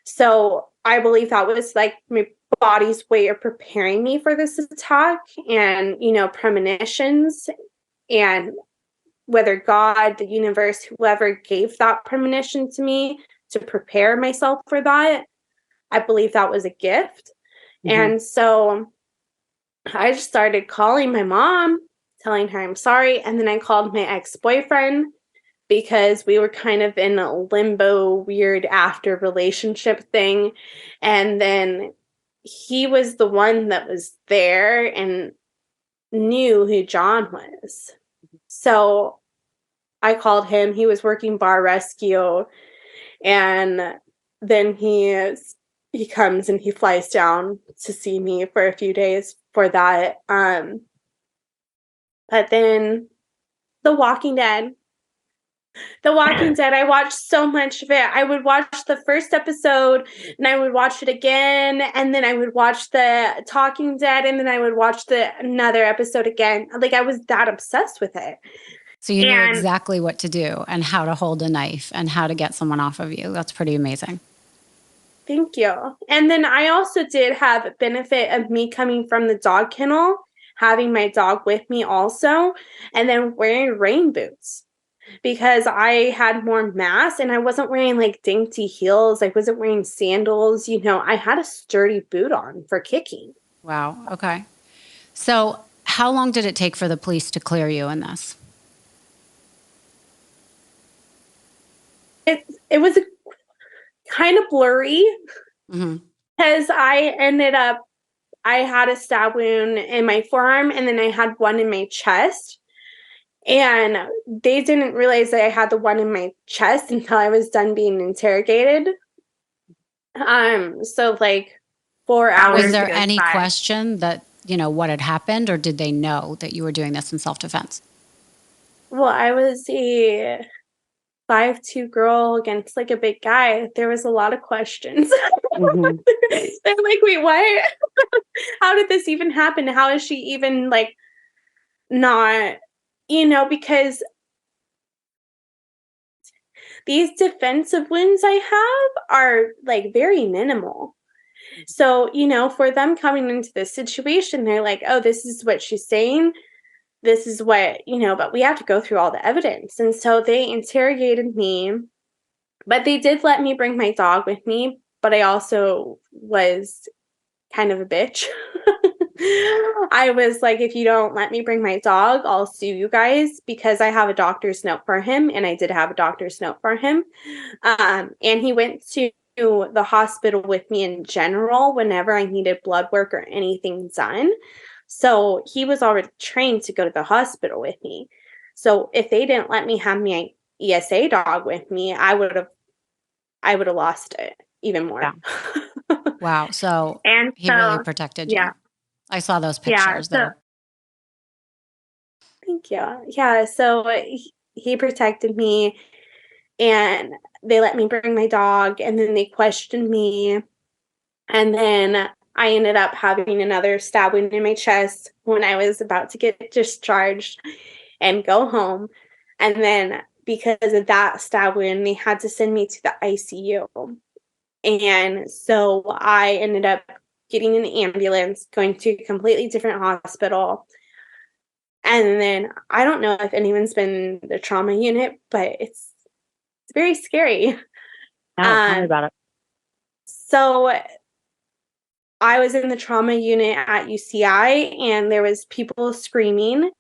S2: So I believe that was like my body's way of preparing me for this attack, and, premonitions, and whether God, the universe, whoever gave that premonition to me to prepare myself for that, I believe that was a gift. Mm-hmm. And so I just started calling my mom, telling her I'm sorry. And then I called my ex-boyfriend, because we were kind of in a limbo, weird after relationship thing. And then he was the one that was there and knew who John was. So I called him. He was working bar rescue. And then he comes and he flies down to see me for a few days for that. But then The Walking Dead The Walking Dead, I watched so much of it. I would watch the first episode and I would watch it again, and then I would watch the Talking Dead, and then I would watch another episode again. Like, I was that obsessed with it.
S1: So you knew exactly what to do and how to hold a knife and how to get someone off of you. That's pretty amazing.
S2: Thank you. And then I also did have a benefit of me coming from the dog kennel, having my dog with me also, and then wearing rain boots because I had more mass and I wasn't wearing like dainty heels. I wasn't wearing sandals. I had a sturdy boot on for kicking.
S1: Wow. Okay. So how long did it take for the police to clear you in this?
S2: It was kind of blurry because I had a stab wound in my forearm and then I had one in my chest. And they didn't realize that I had the one in my chest until I was done being interrogated. So like 4 hours.
S1: Was there any question that, what had happened, or did they know that you were doing this in self-defense?
S2: Well, I was a 5'2" girl against like a big guy. There was a lot of questions.
S3: Mhm.
S2: They're like, wait, what? How did this even happen? How is she even like not, because these defensive wounds I have are like very minimal. So, for them coming into this situation, they're like, oh, this is what she's saying. This is what, but we have to go through all the evidence. And so they interrogated me, but they did let me bring my dog with me. But I also was kind of a bitch. I was like, if you don't let me bring my dog, I'll sue you guys because I have a doctor's note for him. And I did have a doctor's note for him. And he went to the hospital with me in general whenever I needed blood work or anything done. So he was already trained to go to the hospital with me. So if they didn't let me have my ESA dog with me, I would have lost it even more.
S1: Yeah. Wow. So he really protected you. I saw those pictures there.
S2: Thank you. Yeah. So he protected me, and they let me bring my dog, and then they questioned me. And then I ended up having another stab wound in my chest when I was about to get discharged and go home. And then because of that stab wound, they had to send me to the ICU. And so I ended up getting an ambulance, going to a completely different hospital. And then I don't know if anyone's been in the trauma unit, but it's very scary.
S3: No, tell me about it.
S2: So I was in the trauma unit at UCI, and there was people screaming.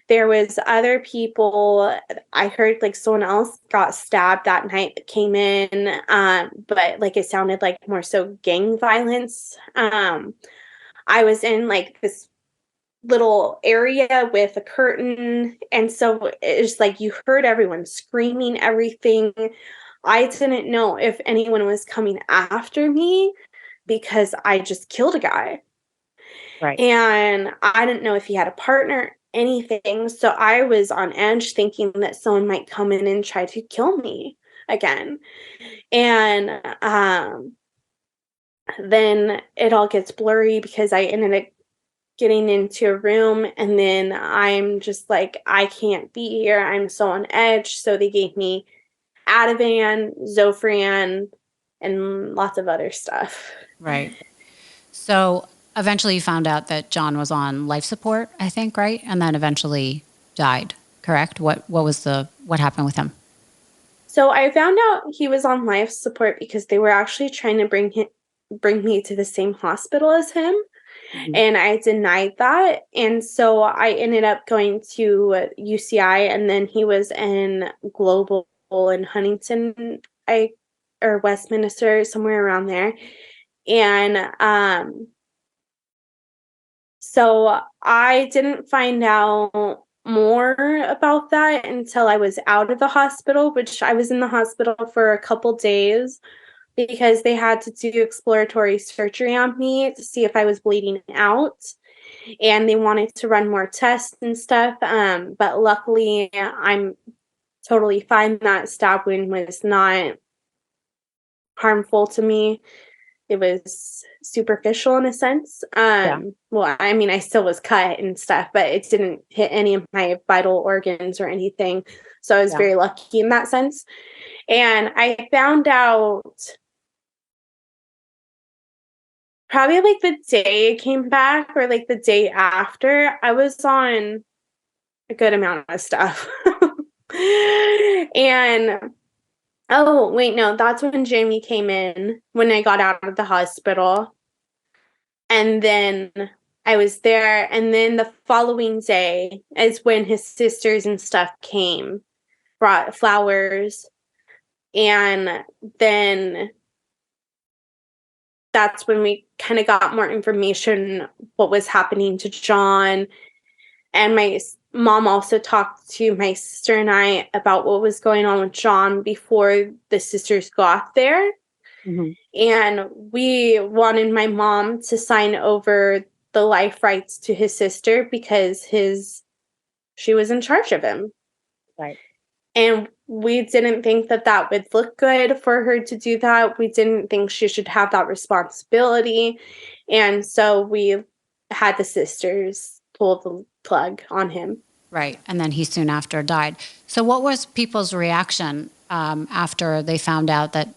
S2: There was other people. I heard like someone else got stabbed that night that came in, but like it sounded like more so gang violence. I was in like this little area with a curtain, and so it's like you heard everyone screaming everything. I didn't know if anyone was coming after me because I just killed a guy.
S3: Right.
S2: And I didn't know if he had a partner, anything. So I was on edge thinking that someone might come in and try to kill me again. And then it all gets blurry because I ended up getting into a room, and then I'm just like, I can't be here. I'm so on edge. So they gave me Ativan, Zofran, and lots of other stuff.
S1: Right. So eventually you found out that John was on life support, I think, right? And then eventually died, correct? What happened with him?
S2: So I found out he was on life support because they were actually trying to bring me to the same hospital as him. Mm-hmm. And I denied that. And so I ended up going to UCI, and then he was in Global in Huntington, or Westminster, somewhere around there. And so I didn't find out more about that until I was out of the hospital, which I was in the hospital for a couple days because they had to do exploratory surgery on me to see if I was bleeding out. And they wanted to run more tests and stuff. But luckily, I'm totally fine. That stab wound was not harmful to me. It was superficial in a sense. Well, I mean, I still was cut and stuff, but it didn't hit any of my vital organs or anything. So I was very lucky in that sense. And I found out probably like the day it came back or like the day after. I was on a good amount of stuff. And oh, wait, no, that's when Jamie came in when I got out of the hospital. And then I was there. And then the following day is when his sisters and stuff came, brought flowers. And then that's when we kind of got more information what was happening to John. And my mom also talked to my sister and I about what was going on with John before the sisters got there.
S3: Mm-hmm.
S2: And we wanted my mom to sign over the life rights to his sister because she was in charge of him.
S3: Right.
S2: And we didn't think that would look good for her to do that. We didn't think she should have that responsibility. And so we had the sisters pull the plug on him.
S1: Right. And then he soon after died. So what was people's reaction after they found out that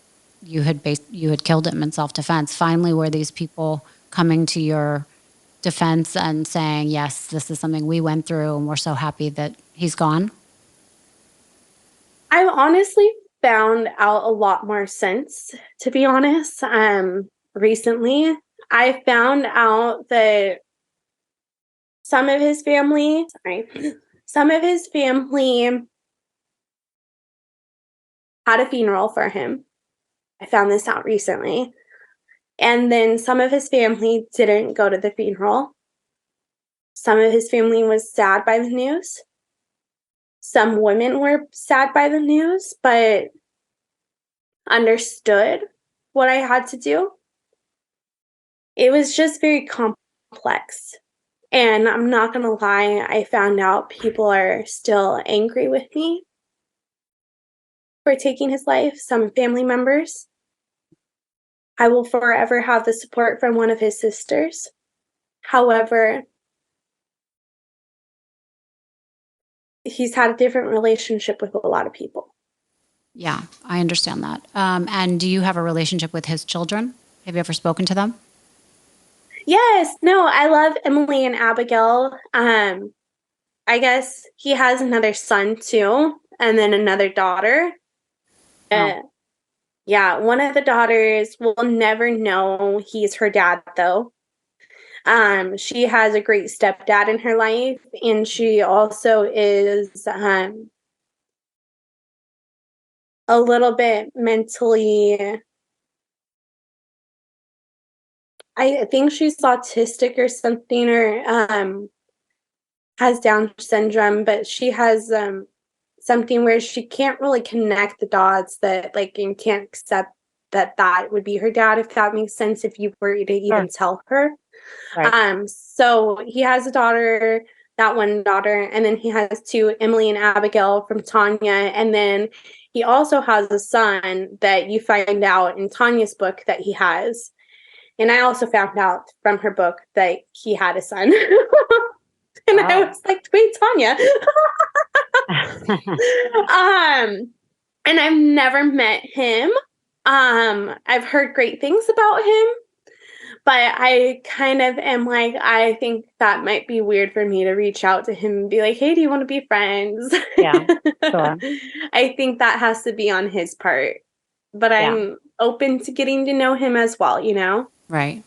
S1: you had killed him in self-defense? Finally, were these people coming to your defense and saying, yes, this is something we went through and we're so happy that he's gone?
S2: I've honestly found out a lot more since, to be honest. Recently, I found out that some of his family had a funeral for him. I found this out recently. And then some of his family didn't go to the funeral. Some of his family was sad by the news. Some women were sad by the news, but understood what I had to do. It was just very complex. And I'm not going to lie, I found out people are still angry with me for taking his life, some family members. I will forever have the support from one of his sisters. However, he's had a different relationship with a lot of people.
S1: Yeah, I understand that. And do you have a relationship with his children? Have you ever spoken to them?
S2: Yes. No, I love Emily and Abigail. I guess he has another son too, and then another daughter. Yeah, one of the daughters will never know he's her dad, though. She has a great stepdad in her life, and she also is a little bit mentally. I think she's autistic or something, or has Down syndrome, but she has something where she can't really connect the dots that and can't accept that would be her dad, if that makes sense, if you were to even tell her.
S3: Right.
S2: So he has a daughter, that one daughter, and then he has two, Emily and Abigail from Tanya, and then he also has a son that you find out in Tanya's book that he has. And I also found out from her book that he had a son. And I was like, wait, Tanya. And I've never met him. I've heard great things about him, but I kind of am like, I think that might be weird for me to reach out to him and be like, hey, do you want to be friends?
S3: Yeah, sure.
S2: I think that has to be on his part, but I'm open to getting to know him as well, you know?
S1: Right.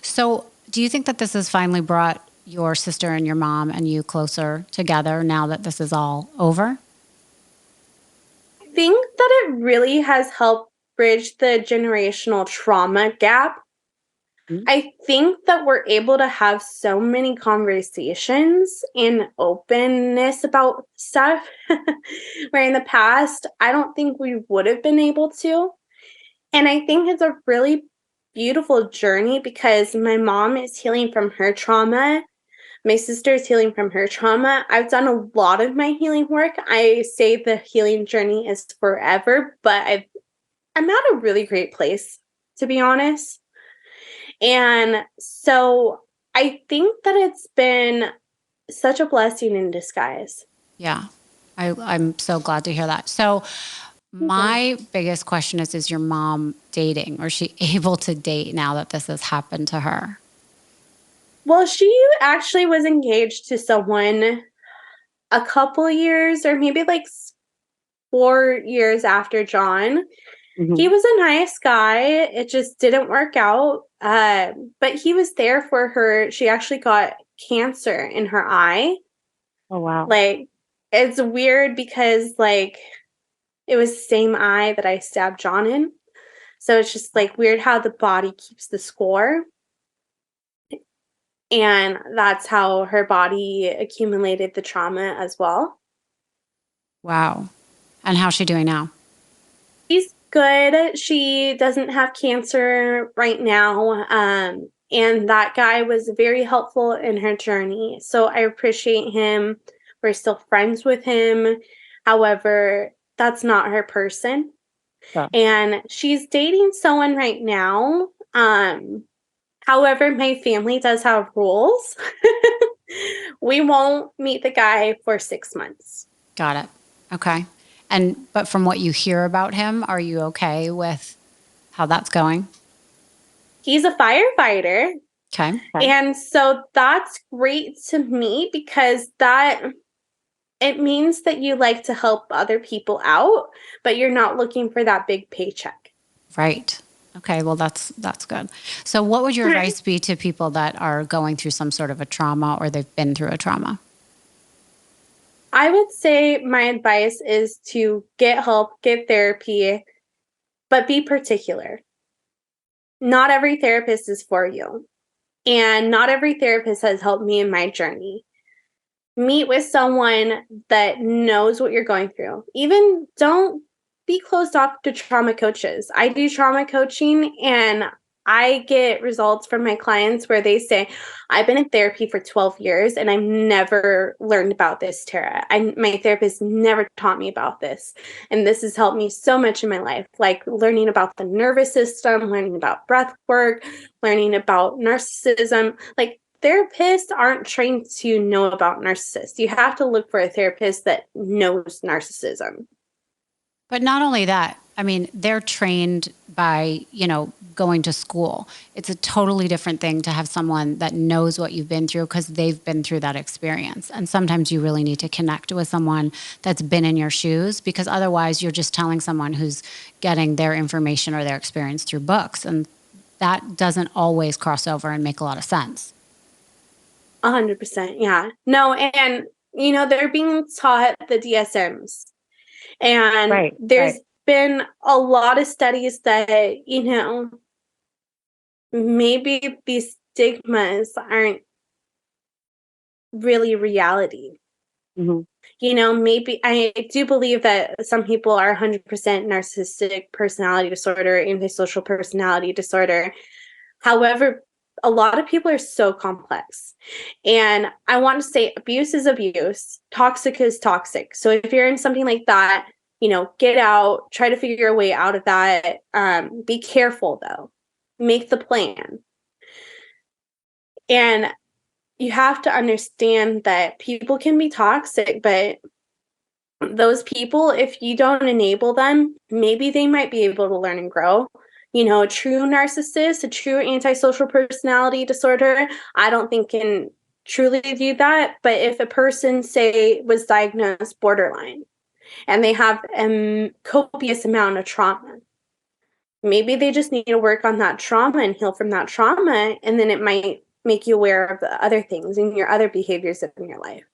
S1: So do you think that this has finally brought your sister and your mom and you closer together now that this is all over?
S2: I think that it really has helped bridge the generational trauma gap.
S3: Mm-hmm.
S2: I think that we're able to have so many conversations and openness about stuff where in the past, I don't think we would have been able to. And I think it's a really beautiful journey because my mom is healing from her trauma, My sister is healing from her trauma. I've done a lot of my healing work. I say the healing journey is forever, but I'm at a really great place, to be honest. And so I think that it's been such a blessing in disguise.
S1: Yeah. I'm so glad to hear that. So my biggest question is your mom dating, or is she able to date now that this has happened to her?
S2: Well, she actually was engaged to someone a couple years or maybe like 4 years after John.
S3: Mhm.
S2: He was a nice guy. It just didn't work out. But he was there for her. She actually got cancer in her eye.
S3: Oh, wow.
S2: Like, it's weird because like it was the same eye that I stabbed John in. So it's just like weird how the body keeps the score. And that's how her body accumulated the trauma as well.
S1: Wow. And how's she doing now?
S2: She's good. She doesn't have cancer right now. And that guy was very helpful in her journey. So I appreciate him. We're still friends with him. However, that's not her person.
S3: Sure.
S2: And she's dating someone right now. However, my family does have rules. We won't meet the guy for 6 months.
S1: Got it. Okay. But from what you hear about him, are you okay with how that's going?
S2: He's a firefighter.
S1: Okay.
S2: And so that's great to me because it means that you like to help other people out, but you're not looking for that big paycheck.
S1: Right. Okay. Well, that's good. So what would your advice be to people that are going through some sort of a trauma or they've been through a trauma?
S2: I would say my advice is to get help, get therapy, but be particular. Not every therapist is for you. And not every therapist has helped me in my journey. Meet with someone that knows what you're going through. Even don't be closed off to trauma coaches. I do trauma coaching and I get results from my clients where they say, I've been in therapy for 12 years and I've never learned about this, Terra. My therapist never taught me about this. And this has helped me so much in my life, like learning about the nervous system, learning about breath work, learning about narcissism. Like, therapists aren't trained to know about narcissists. You have to look for a therapist that knows narcissism.
S1: But not only that, I mean, they're trained by, going to school. It's a totally different thing to have someone that knows what you've been through because they've been through that experience. And sometimes you really need to connect with someone that's been in your shoes because otherwise you're just telling someone who's getting their information or their experience through books. And that doesn't always cross over and make a lot of sense.
S2: 100%. Yeah. No, and, they're being taught the DSMs. And there's been a lot of studies that, maybe these stigmas aren't really reality.
S3: Mm-hmm.
S2: Maybe I do believe that some people are 100% narcissistic personality disorder, antisocial personality disorder. However, a lot of people are so complex. And I want to say abuse is abuse. Toxic is toxic. So if you're in something like that, get out, try to figure a way out of that. Be careful though. Make the plan. And you have to understand that people can be toxic, but those people, if you don't enable them, maybe they might be able to learn and grow. A true narcissist, a true antisocial personality disorder, I don't think can truly do that. But if a person, say, was diagnosed borderline and they have a copious amount of trauma, maybe they just need to work on that trauma and heal from that trauma. And then it might make you aware of the other things and your other behaviors in your life.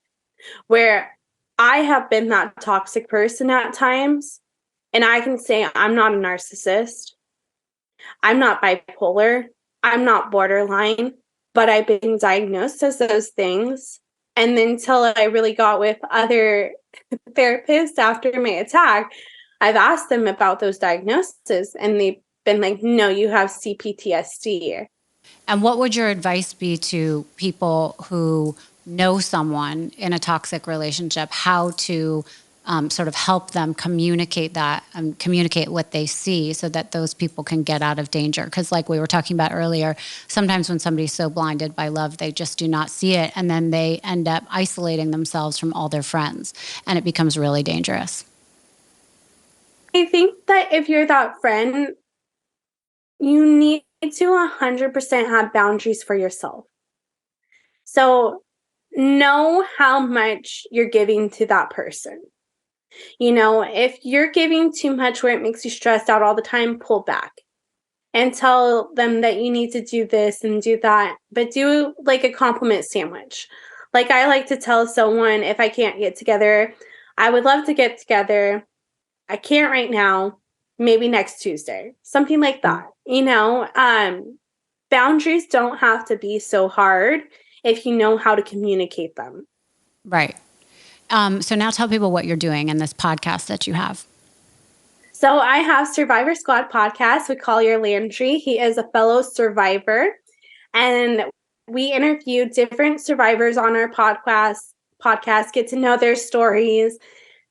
S2: Where I have been that toxic person at times, and I can say I'm not a narcissist. I'm not bipolar. I'm not borderline, but I've been diagnosed as those things. And then until I really got with other therapists after my attack, I've asked them about those diagnoses and they've been like, no, you have CPTSD.
S1: And what would your advice be to people who know someone in a toxic relationship, how to sort of help them communicate that, communicate what they see so that those people can get out of danger. Because like we were talking about earlier, sometimes when somebody's so blinded by love, they just do not see it. And then they end up isolating themselves from all their friends. And it becomes really dangerous.
S2: I think that if you're that friend, you need to 100% have boundaries for yourself. So know how much you're giving to that person. If you're giving too much where it makes you stressed out all the time, pull back and tell them that you need to do this and do that, but do like a compliment sandwich. Like I like to tell someone if I can't get together, I would love to get together. I can't right now, maybe next Tuesday, something like that. Boundaries don't have to be so hard if you know how to communicate them.
S1: Right. So now tell people what you're doing in this podcast that you have.
S2: So I have Survivor Squad podcast with Collier Landry. He is a fellow survivor. And we interview different survivors on our podcast, get to know their stories,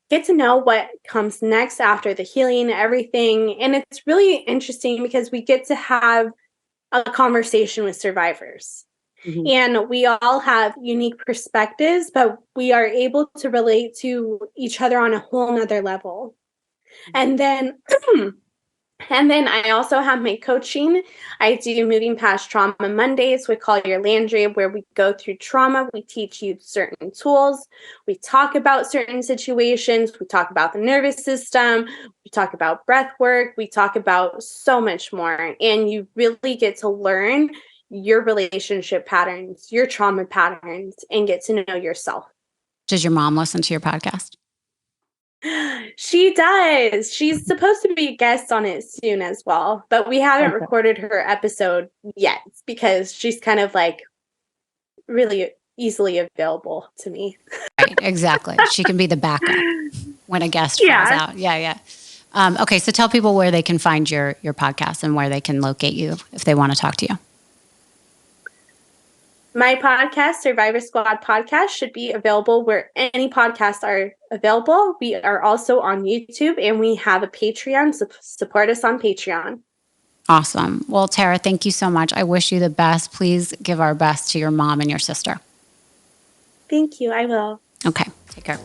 S2: get to know what comes next after the healing, everything. And it's really interesting because we get to have a conversation with survivors. Mm-hmm. And we all have unique perspectives, but we are able to relate to each other on a whole nother level. And then I also have my coaching. I do Moving Past Trauma Mondays with Collier Landry, where we go through trauma. We teach you certain tools. We talk about certain situations. We talk about the nervous system. We talk about breath work. We talk about so much more. And you really get to learn your relationship patterns, your trauma patterns, and get to know yourself.
S1: Does your mom listen to your podcast?
S2: She does. She's supposed to be a guest on it soon as well, but we haven't recorded her episode yet because she's kind of like really easily available to me.
S1: Right, exactly. She can be the backup when a guest falls out. Yeah. Okay, so tell people where they can find your podcast and where they can locate you if they want to talk to you.
S2: My podcast, Survivor Squad Podcast, should be available where any podcasts are available. We are also on YouTube and we have a Patreon. So support us on Patreon.
S1: Awesome. Well, Terra, thank you so much. I wish you the best. Please give our best to your mom and your sister.
S2: Thank you. I will.
S1: Okay. Take care.